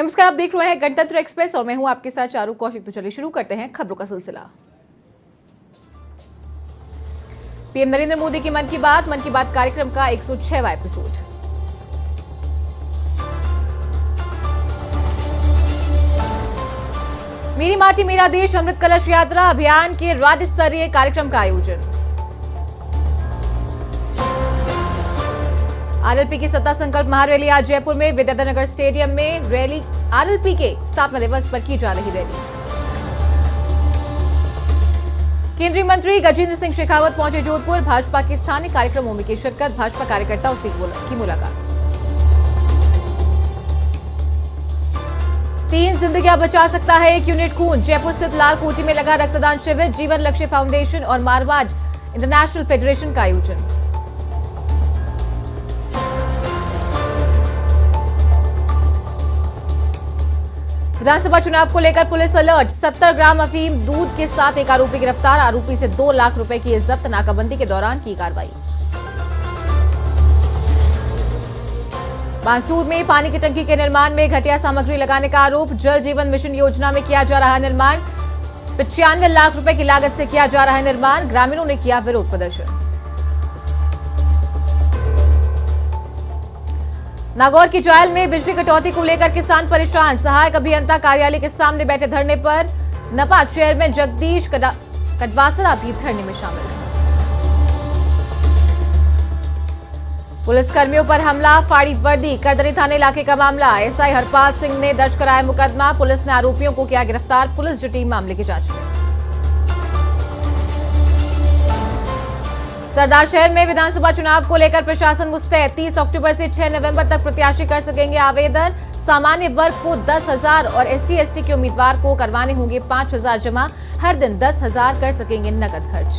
नमस्कार, आप देख रहे हैं गणतंत्र एक्सप्रेस और मैं हूं आपके साथ चारू कौशिक। तो चलिए शुरू करते हैं खबरों का सिलसिला। पीएम नरेंद्र मोदी की मन की बात कार्यक्रम का 106वां एपिसोड। मेरी माटी मेरा देश अमृत कलश यात्रा अभियान के राज्य स्तरीय कार्यक्रम का आयोजन। आरएलपी की सत्ता संकल्प महारैली आज जयपुर में विद्याधर नगर स्टेडियम में रैली। आरएलपी के स्थापना दिवस पर की जा रही रैली। केंद्रीय मंत्री गजेंद्र सिंह शेखावत पहुंचे जोधपुर। भाजपा के स्थानीय कार्यक्रमों में की शिरकत। भाजपा कार्यकर्ताओं से की मुलाकात। 3 जिंदगियां बचा सकता है 1 यूनिट खून। जयपुर स्थित लाल कोठी में लगा रक्तदान शिविर। जीवन लक्ष्य फाउंडेशन और मारवाड़ इंटरनेशनल फेडरेशन का आयोजन। विधानसभा चुनाव को लेकर पुलिस अलर्ट। 70 ग्राम अफीम दूध के साथ एक आरोपी गिरफ्तार। आरोपी से 2 लाख रुपए की जब्त। नाकाबंदी के दौरान की कार्रवाई। बांसूर में पानी की टंकी के निर्माण में घटिया सामग्री लगाने का आरोप। जल जीवन मिशन योजना में किया जा रहा है निर्माण। 95 लाख रुपए की लागत से किया जा रहा है निर्माण। ग्रामीणों ने किया विरोध प्रदर्शन। नागौर की जायल में बिजली कटौती को लेकर किसान परेशान। सहायक अभियंता कार्यालय के सामने बैठे धरने पर। नपा चेयरमैन जगदीश कटवासरा भी धरने में शामिल। पुलिसकर्मियों पर हमला, फाड़ी वर्दी। करदनी थाने इलाके का मामला। एसआई हरपाल सिंह ने दर्ज कराया मुकदमा। पुलिस ने आरोपियों को किया गिरफ्तार। पुलिस जुटी मामले की जांच में। सरदार शहर में विधानसभा चुनाव को लेकर प्रशासन मुस्तैद। 30 अक्टूबर से 6 नवंबर तक प्रत्याशी कर सकेंगे आवेदन। सामान्य वर्ग को 10,000 और SC/ST के उम्मीदवार को करवाने होंगे 5,000 जमा। हर दिन 10,000 कर सकेंगे नकद खर्च।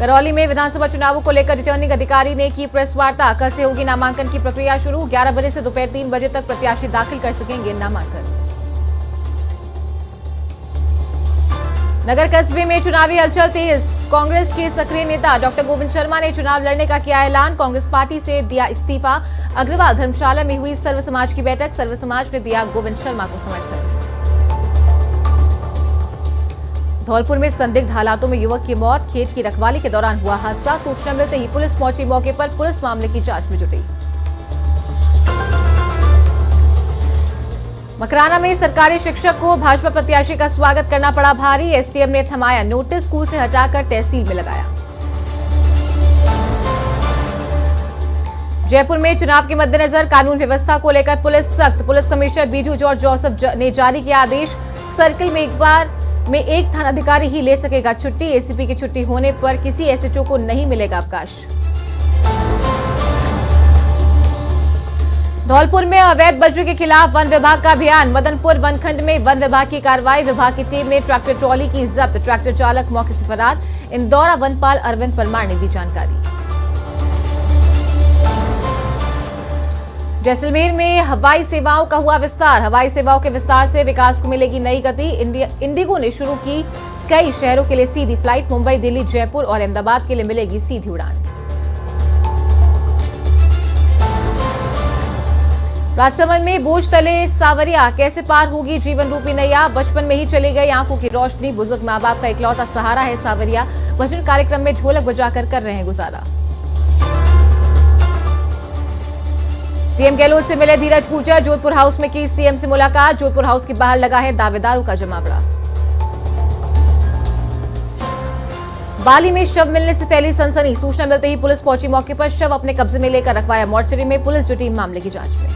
करौली में विधानसभा चुनावों को लेकर रिटर्निंग अधिकारी ने की प्रेस वार्ता। कल से होगी नामांकन की प्रक्रिया शुरू। 11 बजे से दोपहर 3 बजे तक प्रत्याशी दाखिल कर सकेंगे नामांकन। नगर कस्बे में चुनावी हलचल तेज। कांग्रेस के सक्रिय नेता डॉक्टर गोविंद शर्मा ने चुनाव लड़ने का किया ऐलान। कांग्रेस पार्टी से दिया इस्तीफा। अग्रवाल धर्मशाला में हुई सर्व समाज की बैठक। सर्व समाज ने दिया गोविंद शर्मा को समर्थन। धौलपुर में संदिग्ध हालातों में युवक की मौत। खेत की रखवाली के दौरान हुआ हादसा। सूचना मिलते ही पुलिस पहुंची मौके पर। पुलिस मामले की जांच में जुटी। मकराना में सरकारी शिक्षक को भाजपा प्रत्याशी का स्वागत करना पड़ा भारी। एसडीएम ने थमाया नोटिस। स्कूल से हटाकर तहसील में लगाया। जयपुर में चुनाव के मद्देनजर कानून व्यवस्था को लेकर पुलिस सख्त। Police commissioner Biju George Joseph ने जारी किया आदेश। सर्किल में एक बार में एक थानाधिकारी ही ले सकेगा छुट्टी। एसीपी की छुट्टी होने पर किसी एसएचओ को नहीं मिलेगा अवकाश। धौलपुर में अवैध बजरी के खिलाफ वन विभाग का अभियान। मदनपुर वनखंड में वन विभाग की कार्रवाई। विभाग की टीम ने ट्रैक्टर ट्रॉली की जब्त। ट्रैक्टर चालक मौके से फरार। इंदौरा वनपाल अरविंद परमार ने दी जानकारी। जैसलमेर में हवाई सेवाओं का हुआ विस्तार। हवाई सेवाओं के विस्तार से विकास को मिलेगी नई गति। इंडिगो ने शुरू की कई शहरों के लिए सीधी फ्लाइट। मुंबई, दिल्ली, जयपुर और अहमदाबाद के लिए मिलेगी सीधी उड़ान। राजसमंद में बोझ तले सावरिया। कैसे पार होगी जीवन रूपी नैया। बचपन में ही चली गई आंखों की रोशनी। बुजुर्ग माँ बाप का इकलौता सहारा है सावरिया। भजन कार्यक्रम में ढोलक बजाकर कर रहे हैं गुजारा। सीएम गहलोत से मिले धीरज गुर्जर। जोधपुर हाउस में की सीएम से मुलाकात। जोधपुर हाउस के बाहर लगा है दावेदारों का जमावड़ा। बाली में शव मिलने से फैली सनसनी। सूचना मिलते ही पुलिस पहुंची मौके पर। शव अपने कब्जे में लेकर रखवाया मोर्चरी में। पुलिस जुटी मामले की जांच में।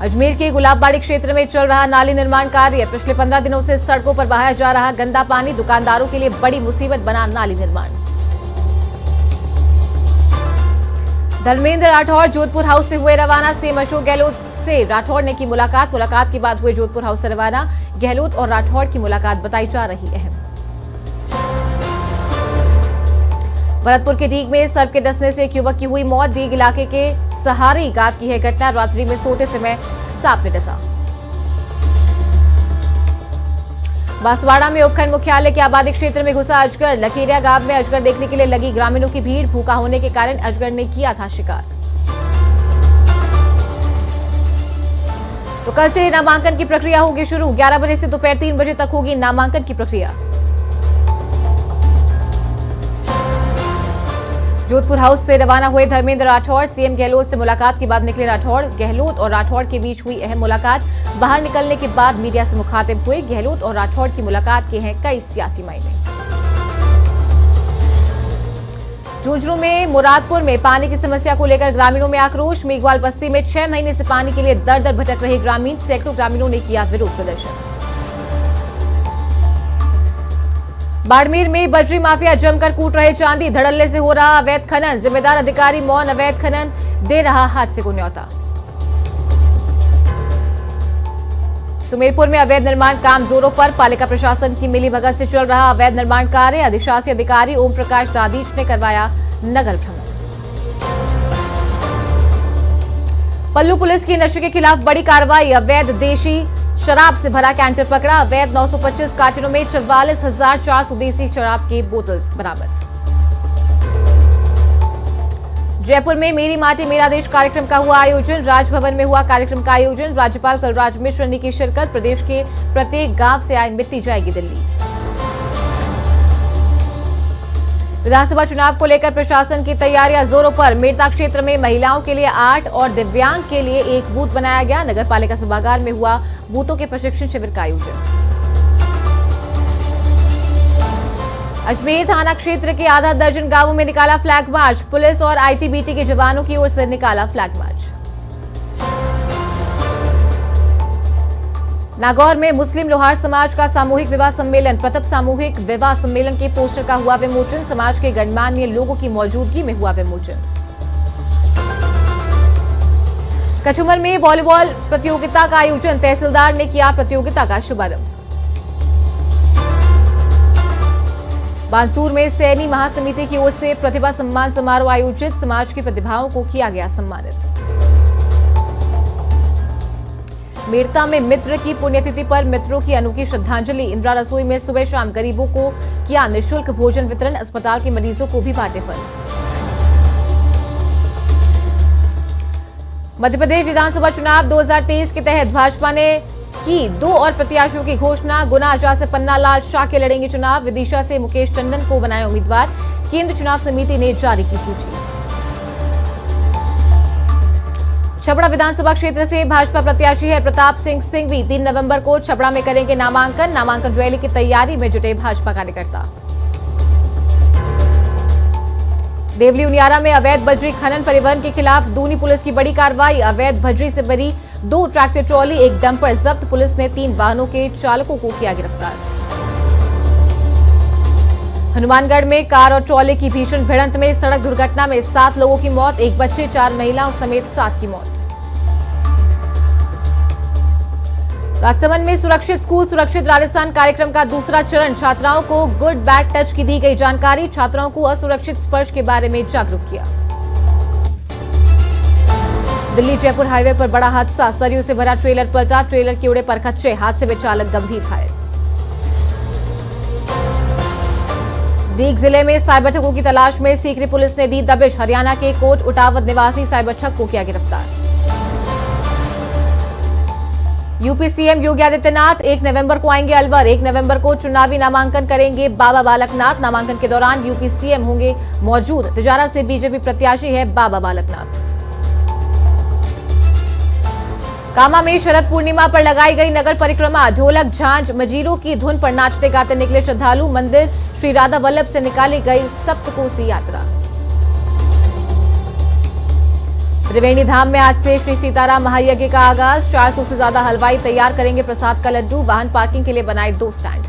अजमेर के गुलाबबाड़ी क्षेत्र में चल रहा नाली निर्माण कार्य। पिछले 15 दिनों से सड़कों पर बहाया जा रहा गंदा पानी। दुकानदारों के लिए बड़ी मुसीबत बना नाली निर्माण। धर्मेंद्र राठौड़ जोधपुर हाउस से हुए रवाना। सीएम अशोक गहलोत से राठौड़ ने की मुलाकात के बाद हुए जोधपुर हाउस से रवाना। गहलोत और राठौड़ की मुलाकात बताई जा रही अहम। भरतपुर के डीग में सर्प के डसने से एक युवक की हुई मौत। डीग इलाके के सहारी गांव की है घटना। रात्रि में सोते समय सांप ने डसा। बांसवाड़ा में उपखंड मुख्यालय के आबादी क्षेत्र में घुसा अजगर। लकीरिया गांव में अजगर देखने के लिए लगी ग्रामीणों की भीड़। भूखा होने के कारण अजगर ने किया था शिकार। तो कल से नामांकन की प्रक्रिया होगी शुरू। 11 बजे से दोपहर 3 बजे तक होगी नामांकन की प्रक्रिया। जोधपुर हाउस से रवाना हुए धर्मेंद्र राठौड़। सीएम गहलोत से मुलाकात के बाद निकले राठौड़। गहलोत और राठौड़ के बीच हुई अहम मुलाकात। बाहर निकलने के बाद मीडिया से मुखातिब हुए। गहलोत और राठौड़ की मुलाकात के हैं कई सियासी मायने। झुंझुनू में मुरादपुर में पानी की समस्या को लेकर ग्रामीणों में आक्रोश। मेघवाल बस्ती में 6 महीने से पानी के लिए दर दर भटक रहे ग्रामीण। सैकड़ों ग्रामीणों ने किया विरोध प्रदर्शन। बाड़मेर में बजरी माफिया जमकर कूट रहे चांदी। धड़ल्ले से हो रहा अवैध खनन। जिम्मेदार अधिकारी मौन। अवैध खनन दे रहा हादसे को न्योता। सुमेरपुर में अवैध निर्माण काम जोरों पर। पालिका प्रशासन की मिलीभगत से चल रहा अवैध निर्माण कार्य। अधिशासी अधिकारी ओम प्रकाश दादीच ने करवाया नगर भ्रमण। पल्लू पुलिस की नशे के खिलाफ बड़ी कार्रवाई। अवैध देशी शराब से भरा कैंटर पकड़ा। अवैध 925 कार्टनों में 44,400 देसी शराब की बोतल बरामद। जयपुर में मेरी माटी मेरा देश कार्यक्रम का हुआ आयोजन। राजभवन में हुआ कार्यक्रम का आयोजन। राज्यपाल कलराज मिश्र ने की शिरकत। प्रदेश के प्रत्येक गांव से आई मिट्टी जाएगी दिल्ली। विधानसभा चुनाव को लेकर प्रशासन की तैयारियां जोरों पर। मेड़ता क्षेत्र में महिलाओं के लिए 8 और दिव्यांग के लिए 1 बूथ बनाया गया। नगर पालिका सभागार में हुआ बूथों के प्रशिक्षण शिविर का आयोजन। अजमेर थाना क्षेत्र के आधा दर्जन गांवों में निकाला फ्लैग मार्च। पुलिस और आईटीबीटी के जवानों की ओर से निकाला फ्लैग मार्च। नागौर में मुस्लिम लोहार समाज का सामूहिक विवाह सम्मेलन। प्रथम सामूहिक विवाह सम्मेलन के पोस्टर का हुआ विमोचन। समाज के गणमान्य लोगों की मौजूदगी में हुआ विमोचन। कचुमर में वॉलीबॉल प्रतियोगिता का आयोजन। तहसीलदार ने किया प्रतियोगिता का शुभारंभ। बांसूर में सैनी महासमिति की ओर से प्रतिभा सम्मान समारोह आयोजित। समाज की प्रतिभाओं को किया गया सम्मानित। मेड़ता में मित्र की पुण्यतिथि पर मित्रों की अनोखी श्रद्धांजलि। इंदिरा रसोई में सुबह शाम गरीबों को किया निःशुल्क भोजन वितरण। अस्पताल के मरीजों को भी बांटे फल। मध्य प्रदेश विधानसभा चुनाव 2023 के तहत भाजपा ने की 2 और प्रत्याशियों की घोषणा। गुना आजा से पन्ना लाल शाक्य लड़ेंगे चुनाव। विदिशा से मुकेश टंडन को बनाया उम्मीदवार। केंद्र चुनाव समिति ने जारी की सूची। छपड़ा विधानसभा क्षेत्र से भाजपा प्रत्याशी है प्रताप सिंह सिंघवी। 3 नवंबर को छपड़ा में करेंगे नामांकन। नामांकन रैली की तैयारी में जुटे भाजपा कार्यकर्ता। देवली उनियारा में अवैध बजरी खनन परिवहन के खिलाफ दूनी पुलिस की बड़ी कार्रवाई। अवैध बजरी से भरी 2 ट्रैक्टर ट्रॉली 1 डंपर जब्त। पुलिस ने 3 वाहनों के चालकों को किया गिरफ्तार। हनुमानगढ़ में कार और ट्रॉली की भीषण भिड़ंत में सड़क दुर्घटना में 7 लोगों की मौत। 1 बच्चे 4 महिलाओं समेत 7 की मौत। राजसमंद में सुरक्षित स्कूल सुरक्षित राजस्थान कार्यक्रम का दूसरा चरण। छात्राओं को गुड बैड टच की दी गई जानकारी। छात्राओं को असुरक्षित स्पर्श के बारे में जागरूक किया। दिल्ली जयपुर हाईवे पर बड़ा हादसा। सरयू से भरा ट्रेलर पलटा। ट्रेलर के उड़े परखच्चे। हादसे में चालक गंभीर घायल। दीग जिले में साइबर ठगों की तलाश में सीकरी पुलिस ने दी दबिश। हरियाणा के कोट उटावत निवासी साइबर ठग को किया गिरफ्तार। यूपी सीएम योगी आदित्यनाथ 1 नवंबर को आएंगे अलवर। 1 नवंबर को चुनावी नामांकन करेंगे बाबा बालकनाथ। नामांकन के दौरान यूपी सीएम होंगे मौजूद। तिजारा से बीजेपी प्रत्याशी है बाबा बालकनाथ। कामा में शरद पूर्णिमा पर लगाई गई नगर परिक्रमा। ढोलक झांझ मजीरों की धुन पर नाचते गाते निकले श्रद्धालु। मंदिर श्री राधा वल्लभ से निकाली गई सप्तकोसी यात्रा। त्रिवेणी धाम में आज से श्री सीताराम महायज्ञ का आगाज। 400 से ज्यादा हलवाई तैयार करेंगे प्रसाद का लड्डू। वाहन पार्किंग के लिए बनाए 2 स्टैंड।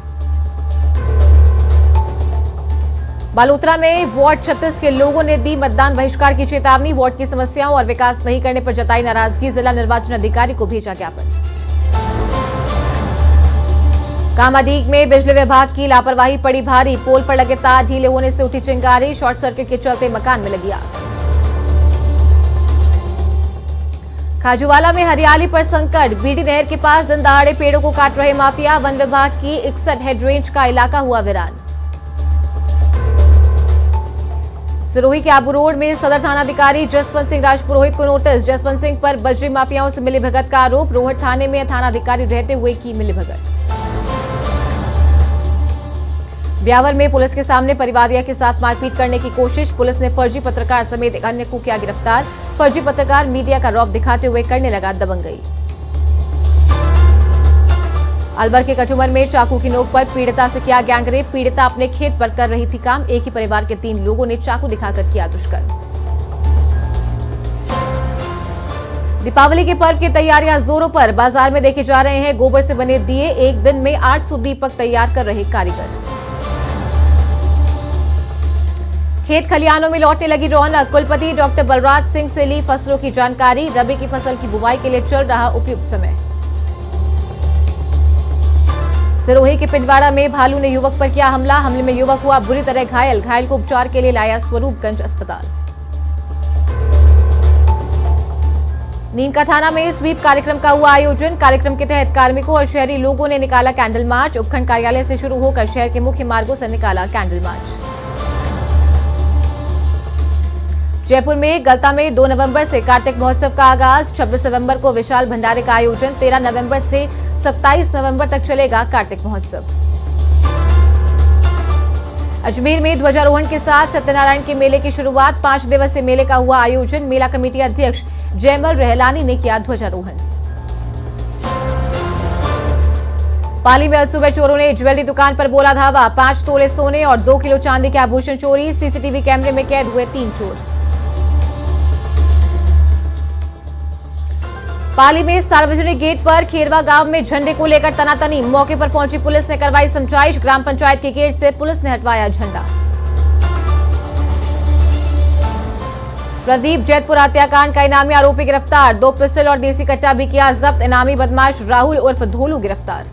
बालोतरा में वार्ड 36 के लोगों ने दी मतदान बहिष्कार की चेतावनी। वार्ड की समस्याओं और विकास नहीं करने पर जताई नाराजगी। जिला निर्वाचन अधिकारी को भेजा ज्ञापन। कामाडीग में बिजली विभाग की लापरवाही पड़ी भारी। पोल पर लगे तार ढीले होने से उठी चिंगारी। शॉर्ट सर्किट के चलते मकान में लगी आग। खाजूवाला में हरियाली पर संकट। बीडी नहर के पास दिन दहाड़े पेड़ों को काट रहे माफिया। वन विभाग की 61 हेड रेंज का इलाका हुआ वीरान। सिरोही के आबू रोड में सदर थानाधिकारी जसवंत सिंह राजपुरोहित को नोटिस। जसवंत सिंह पर बजरी माफियाओं से मिलीभगत का आरोप। रोहट थाने में थानाधिकारी रहते हुए की मिलीभगत। ब्यावर में पुलिस के सामने परिवादिया के साथ मारपीट करने की कोशिश। पुलिस ने फर्जी पत्रकार समेत एक अन्य को किया गिरफ्तार। फर्जी पत्रकार मीडिया का रौब दिखाते हुए करने लगा दबंगई। अलवर के कचुमर में चाकू की नोक पर पीड़िता से किया गैंगरेप। पीड़िता अपने खेत पर कर रही थी काम। एक ही परिवार के 3 लोगों ने चाकू दिखाकर किया दुष्कर्म। दीपावली के पर्व की तैयारियां जोरों पर। बाजार में देखे जा रहे हैं गोबर से बने दिए। एक दिन में 800 दीपक तैयार कर रहे कारीगर। खेत खलिहानों में लौटने लगी रौनक। कुलपति डॉक्टर बलराज सिंह से ली फसलों की जानकारी। रबी की फसल की बुवाई के लिए चल रहा उपयुक्त समय। सिरोही के पिंडवाड़ा में भालू ने युवक पर किया हमला। हमले में युवक हुआ बुरी तरह घायल। घायल को उपचार के लिए लाया स्वरूपगंज अस्पताल। नीमका थाना में स्वीप कार्यक्रम का हुआ आयोजन। कार्यक्रम के तहत कार्मिकों और शहरी लोगों ने निकाला कैंडल मार्च। उपखंड कार्यालय से शुरू होकर शहर के मुख्य मार्गों से निकाला कैंडल मार्च। जयपुर में गलता में 2 नवंबर से कार्तिक महोत्सव का आगाज। 26 नवंबर को विशाल भंडारे का आयोजन। 13 नवंबर से 27 नवंबर तक चलेगा कार्तिक महोत्सव। अजमेर में ध्वजारोहण के साथ सत्यनारायण के मेले की शुरुआत। 5 दिवसीय मेले का हुआ आयोजन। मेला कमेटी अध्यक्ष जयमल रहलानी ने किया ध्वजारोहण। पाली में सुबह चोरों ने ज्वेलरी दुकान पर बोला धावा। 5 तोले सोने और 2 किलो चांदी के आभूषण चोरी। सीसीटीवी कैमरे में कैद हुए 3 चोर। पाली में सार्वजनिक गेट पर खेरवा गांव में झंडे को लेकर तनातनी। मौके पर पहुंची पुलिस ने करवाई समझाइश। ग्राम पंचायत के गेट से पुलिस ने हटवाया झंडा। प्रदीप जैतपुर हत्याकांड का इनामी आरोपी गिरफ्तार। 2 पिस्टल और देसी कट्टा भी किया जब्त। इनामी बदमाश राहुल उर्फ धोलू गिरफ्तार।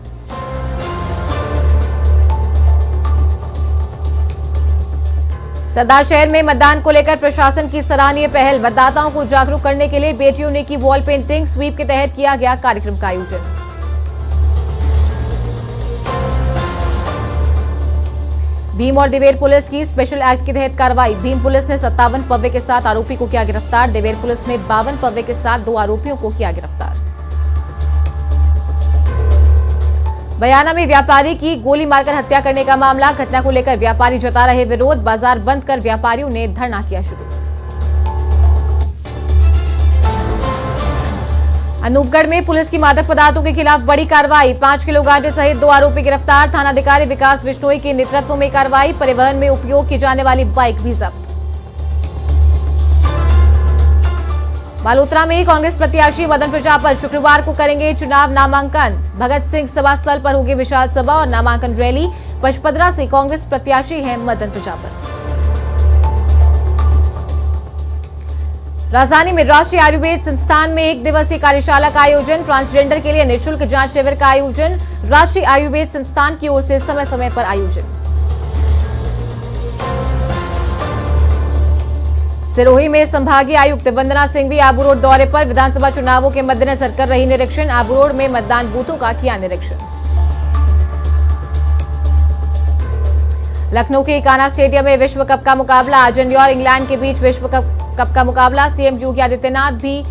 सरदार शहर में मतदान को लेकर प्रशासन की सराहनीय पहल। मतदाताओं को जागरूक करने के लिए बेटियों ने की वॉल पेंटिंग। स्वीप के तहत किया गया कार्यक्रम का आयोजन। भीम और दिवेर पुलिस की स्पेशल एक्ट के तहत कार्रवाई। भीम पुलिस ने 57 पव्वे के साथ आरोपी को किया गिरफ्तार। दिवेर पुलिस ने 52 पव्वे के साथ 2 आरोपियों को किया गिरफ्तार। बयाना में व्यापारी की गोली मारकर हत्या करने का मामला। घटना को लेकर व्यापारी जता रहे विरोध। बाजार बंद कर व्यापारियों ने धरना किया शुरू। अनूपगढ़ में पुलिस की मादक पदार्थों के खिलाफ बड़ी कार्रवाई। 5 किलो गांजे सहित 2 आरोपी गिरफ्तार। थानाधिकारी विकास बिश्नोई के नेतृत्व में कार्रवाई। परिवहन में उपयोग की जाने वाली बाइक भी जब्त। बालोतरा में कांग्रेस प्रत्याशी मदन प्रजापत शुक्रवार को करेंगे चुनाव नामांकन। भगत सिंह सभा स्थल पर होगी विशाल सभा और नामांकन रैली। पचपदरा से कांग्रेस प्रत्याशी हैं मदन प्रजापत। राजधानी में राष्ट्रीय आयुर्वेद संस्थान में 1 दिवसीय कार्यशाला का आयोजन। ट्रांसजेंडर के लिए निःशुल्क जांच शिविर का आयोजन। राष्ट्रीय आयुर्वेद संस्थान की ओर से समय समय पर आयोजन। सिरोही में संभागीय आयुक्त वंदना सिंघवी आबू रोड दौरे पर। विधानसभा चुनावों के मद्देनजर कर रही निरीक्षण। आबू रोड में मतदान बूथों का किया निरीक्षण। लखनऊ के इकाना स्टेडियम में विश्व कप का मुकाबला। अर्जेंटीना और इंग्लैंड के बीच विश्व कप का मुकाबला। सीएम योगी आदित्यनाथ भी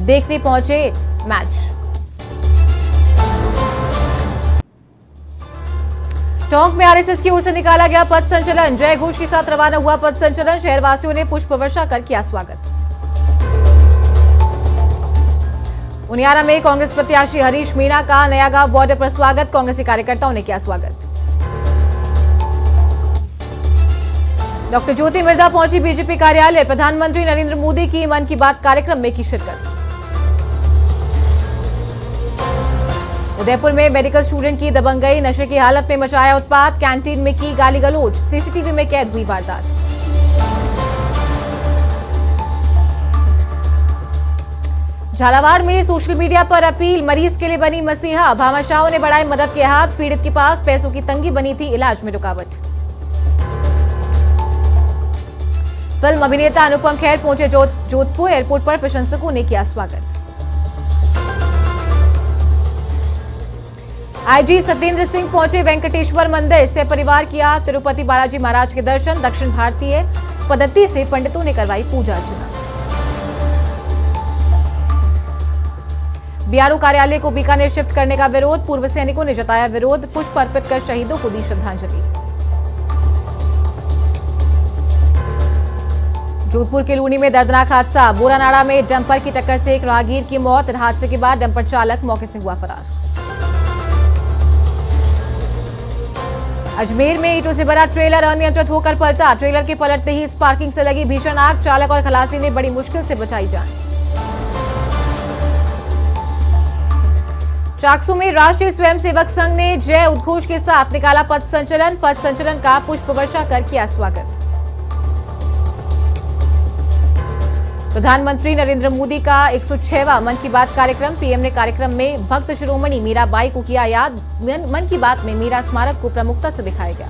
देखने पहुंचे मैच। टोंक में आरएसएस की ओर से निकाला गया पथ संचलन। जय घोष के साथ रवाना हुआ पथ संचलन। शहरवासियों ने पुष्प वर्षा कर किया स्वागत। उनियारा में कांग्रेस प्रत्याशी हरीश मीणा का नयागांव बॉर्डर पर स्वागत। कांग्रेसी कार्यकर्ताओं ने किया स्वागत। डॉक्टर ज्योति मिर्धा पहुंची बीजेपी कार्यालय। प्रधानमंत्री नरेंद्र मोदी की मन की बात कार्यक्रम में की शिरकत। उदयपुर में मेडिकल स्टूडेंट की दबंगई। नशे की हालत में मचाया उत्पात। कैंटीन में की गाली गलौज। सीसीटीवी में कैद हुई वारदात। झालावाड़ में सोशल मीडिया पर अपील। मरीज के लिए बनी मसीहा। भामाशाहों ने बढ़ाए मदद के हाथ। पीड़ित के पास पैसों की तंगी बनी थी इलाज में रुकावट। फिल्म अभिनेता अनुपम खेर पहुंचे जोधपुर। एयरपोर्ट पर प्रशंसकों ने किया स्वागत। आईजी सत्येंद्र सिंह पहुंचे वेंकटेश्वर मंदिर से परिवार किया तिरुपति बालाजी महाराज के दर्शन। दक्षिण भारतीय पद्धति से पंडितों ने करवाई पूजा अर्चना। बीआरओ कार्यालय को बीकानेर शिफ्ट करने का विरोध, पूर्व सैनिकों ने जताया विरोध, पुष्प अर्पित कर शहीदों को दी श्रद्धांजलि। जोधपुर के लूनी में दर्दनाक हादसा, बोरानाड़ा में डंपर की टक्कर से एक राहगीर की मौत। हादसे के बाद डंपर चालक मौके से हुआ फरार। अजमेर में ईंटों से भरा ट्रेलर अनियंत्रित होकर पलटा, ट्रेलर के पलटते ही स्पार्किंग से लगी भीषण आग, चालक और खलासी ने बड़ी मुश्किल से बचाई जान। चाकसू में राष्ट्रीय स्वयंसेवक संघ ने जय उद्घोष के साथ निकाला पथ संचलन का पुष्प वर्षा कर किया स्वागत। प्रधानमंत्री नरेंद्र मोदी का 106वां मन की बात कार्यक्रम, पीएम ने कार्यक्रम में भक्त शिरोमणि मीराबाई को किया याद। मन की बात में मीरा स्मारक को प्रमुखता से दिखाया गया।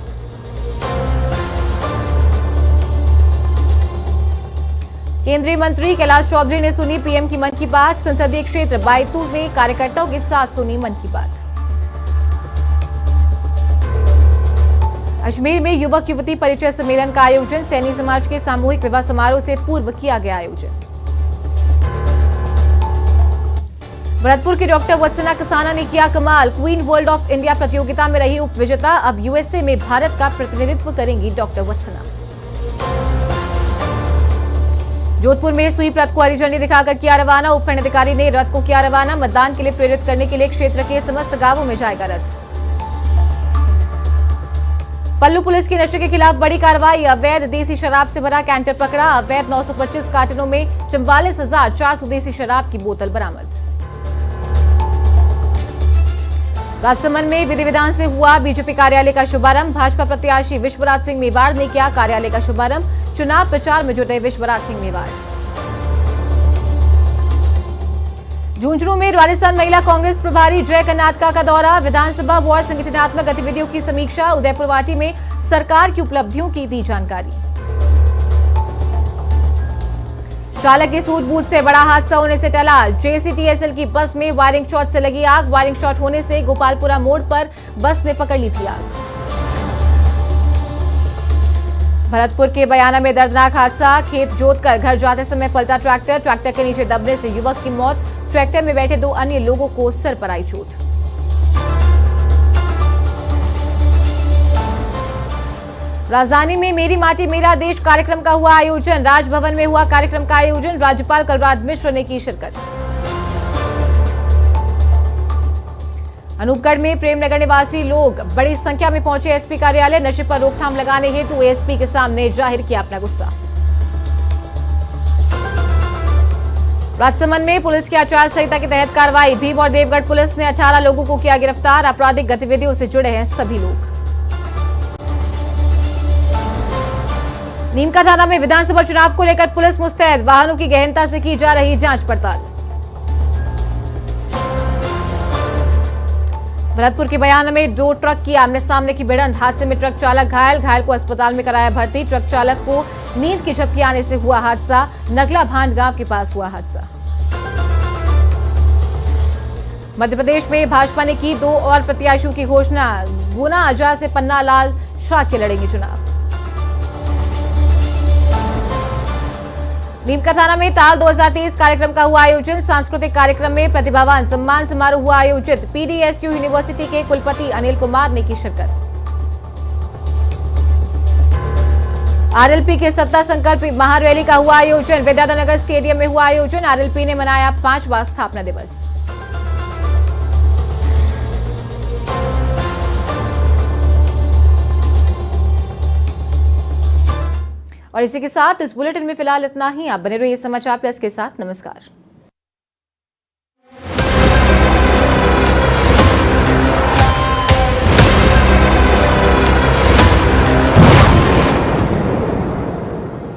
केंद्रीय मंत्री कैलाश चौधरी ने सुनी पीएम की मन की बात, संसदीय क्षेत्र बायतू में कार्यकर्ताओं के साथ सुनी मन की बात। अजमेर में युवक युवती परिचय सम्मेलन का आयोजन, सैनी समाज के सामूहिक विवाह समारोह से पूर्व किया गया आयोजन। भरतपुर की डॉक्टर वत्सना कसाना ने किया कमाल, क्वीन वर्ल्ड ऑफ इंडिया प्रतियोगिता में रही उप विजेता, अब यूएसए में भारत का प्रतिनिधित्व करेंगी डॉक्टर वत्सना। जोधपुर में सुई रथ को हरी झंडी दिखाकर किया रवाना, उपखंड अधिकारी ने रथ को किया रवाना, मतदान के लिए प्रेरित करने के लिए क्षेत्र के समस्त गांवों में जाएगा रथ। पल्लू पुलिस की नशे के खिलाफ बड़ी कार्रवाई, अवैध देसी शराब से भरा कैंटर पकड़ा, अवैध 925 कार्टनों में 44,400 देसी शराब की बोतल बरामद। राजसमंद में विधि विधान से हुआ बीजेपी कार्यालय का शुभारंभ, भाजपा प्रत्याशी विश्वराज सिंह मेवाड़ ने किया कार्यालय का शुभारंभ, चुनाव प्रचार में जुटे विश्वराज सिंह मेवाड़। झुंझुनू में राजस्थान महिला कांग्रेस प्रभारी जय कर्नाटका का दौरा, विधानसभा वार्ड संगठनात्मक गतिविधियों की समीक्षा, उदयपुर वाटी में सरकार की उपलब्धियों की दी जानकारी। चालक की सूझबूझ से बड़ा हादसा होने से टला, जेसीटीएसएल की बस में वायरिंग शॉर्ट से लगी आग, वायरिंग शॉर्ट होने से गोपालपुरा मोड़ पर बस ने पकड़ ली थी आग। भरतपुर के बयाना में दर्दनाक हादसा, खेत जोतकर घर जाते समय पलटा ट्रैक्टर, ट्रैक्टर के नीचे दबने से युवक की मौत, ट्रैक्टर में बैठे 2 अन्य लोगों को सर पर आई चोट। राजधानी में मेरी माटी मेरा देश कार्यक्रम का हुआ आयोजन, राजभवन में हुआ कार्यक्रम का आयोजन, राज्यपाल कलराज मिश्र ने की शिरकत। अनूपगढ़ में प्रेमनगर निवासी लोग बड़ी संख्या में पहुंचे एसपी कार्यालय, नशे पर रोकथाम लगाने हेतु एसपी के सामने जाहिर किया अपना गुस्सा। राजसमंद में पुलिस की आचार संहिता के तहत कार्रवाई, भीम और देवगढ़ पुलिस ने 18 लोगों को किया गिरफ्तार, आपराधिक गतिविधियों से जुड़े हैं सभी लोग। नीमका थाना में विधानसभा चुनाव को लेकर पुलिस मुस्तैद, वाहनों की गहनता से की जा रही जांच पड़ताल। भरतपुर के बयाना में 2 ट्रक की आमने सामने की भिड़ंत, हादसे में ट्रक चालक घायल को अस्पताल में कराया भर्ती, ट्रक चालक को नींद की झपकी आने से हुआ हादसा, नगला भांड गांव के पास हुआ हादसा। मध्य प्रदेश में भाजपा ने की 2 और प्रत्याशियों की घोषणा, गुना आजाद से पन्ना लाल शाक्य लड़ेंगे चुनाव। नीमका थाना में ताल 2023 कार्यक्रम का हुआ आयोजन, सांस्कृतिक कार्यक्रम में प्रतिभावान सम्मान समारोह हुआ आयोजित, पीडीएसयू यूनिवर्सिटी के कुलपति अनिल कुमार ने की शिरकत। आरएलपी के सत्ता संकल्प महारैली का हुआ आयोजन, विद्याधर स्टेडियम में हुआ आयोजन, आरएलपी ने मनाया 5वां स्थापना दिवस। और इसी के साथ इस बुलेटिन में फिलहाल इतना ही। आप बने रहिए समाचार प्लस के साथ। नमस्कार।